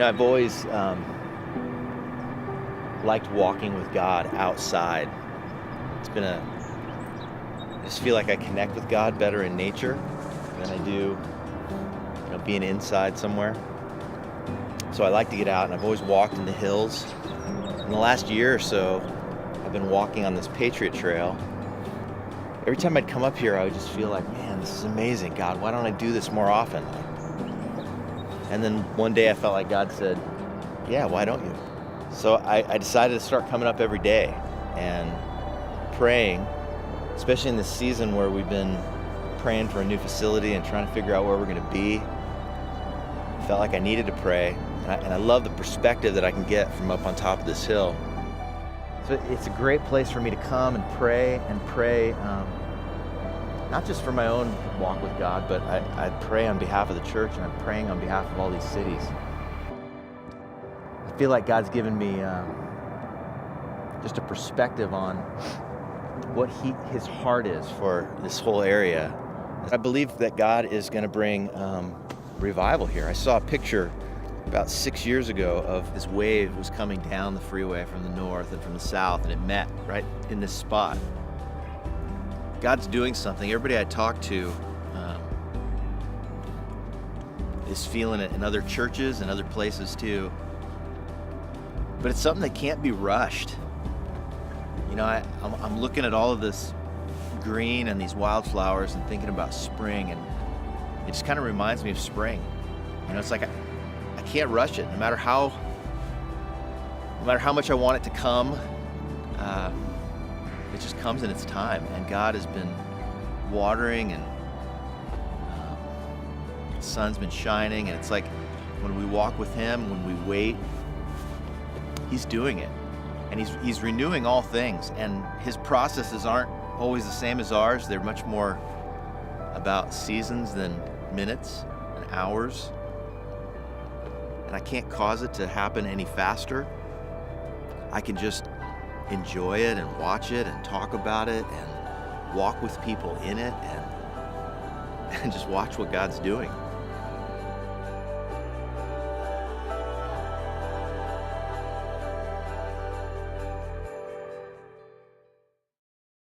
I've always liked walking with God outside. I just feel like I connect with God better in nature than I do, being inside somewhere. So I like to get out, and I've always walked in the hills. In the last year or so, I've been walking on this Patriot Trail. Every time I'd come up here, I would just feel like, man, this is amazing. God, why don't I do this more often? And then one day I felt like God said, yeah, why don't you? So I decided to start coming up every day and praying, especially in this season where we've been praying for a new facility and trying to figure out where we're going to be. I felt like I needed to pray, and I love the perspective that I can get from up on top of this hill. So it's a great place for me to come and pray, not just for my own walk with God, but I pray on behalf of the church, and I'm praying on behalf of all these cities. I feel like God's given me just a perspective on what His heart is for this whole area. I believe that God is going to bring revival here. I saw a picture about 6 years ago of this wave was coming down the freeway from the north and from the south, and it met right in this spot. God's doing something. Everybody I talk to is feeling it in other churches and other places too. But it's something that can't be rushed. I'm looking at all of this green and these wildflowers and thinking about spring, and it just kind of reminds me of spring. It's like I can't rush it, no matter how much I want it to come. It just comes in its time, and God has been watering, and the sun's been shining, and it's like when we walk with Him, when we wait, He's doing it, and He's renewing all things, and His processes aren't always the same as ours. They're much more about seasons than minutes and hours, and I can't cause it to happen any faster. I can just enjoy it and watch it and talk about it and walk with people in it and just watch what God's doing.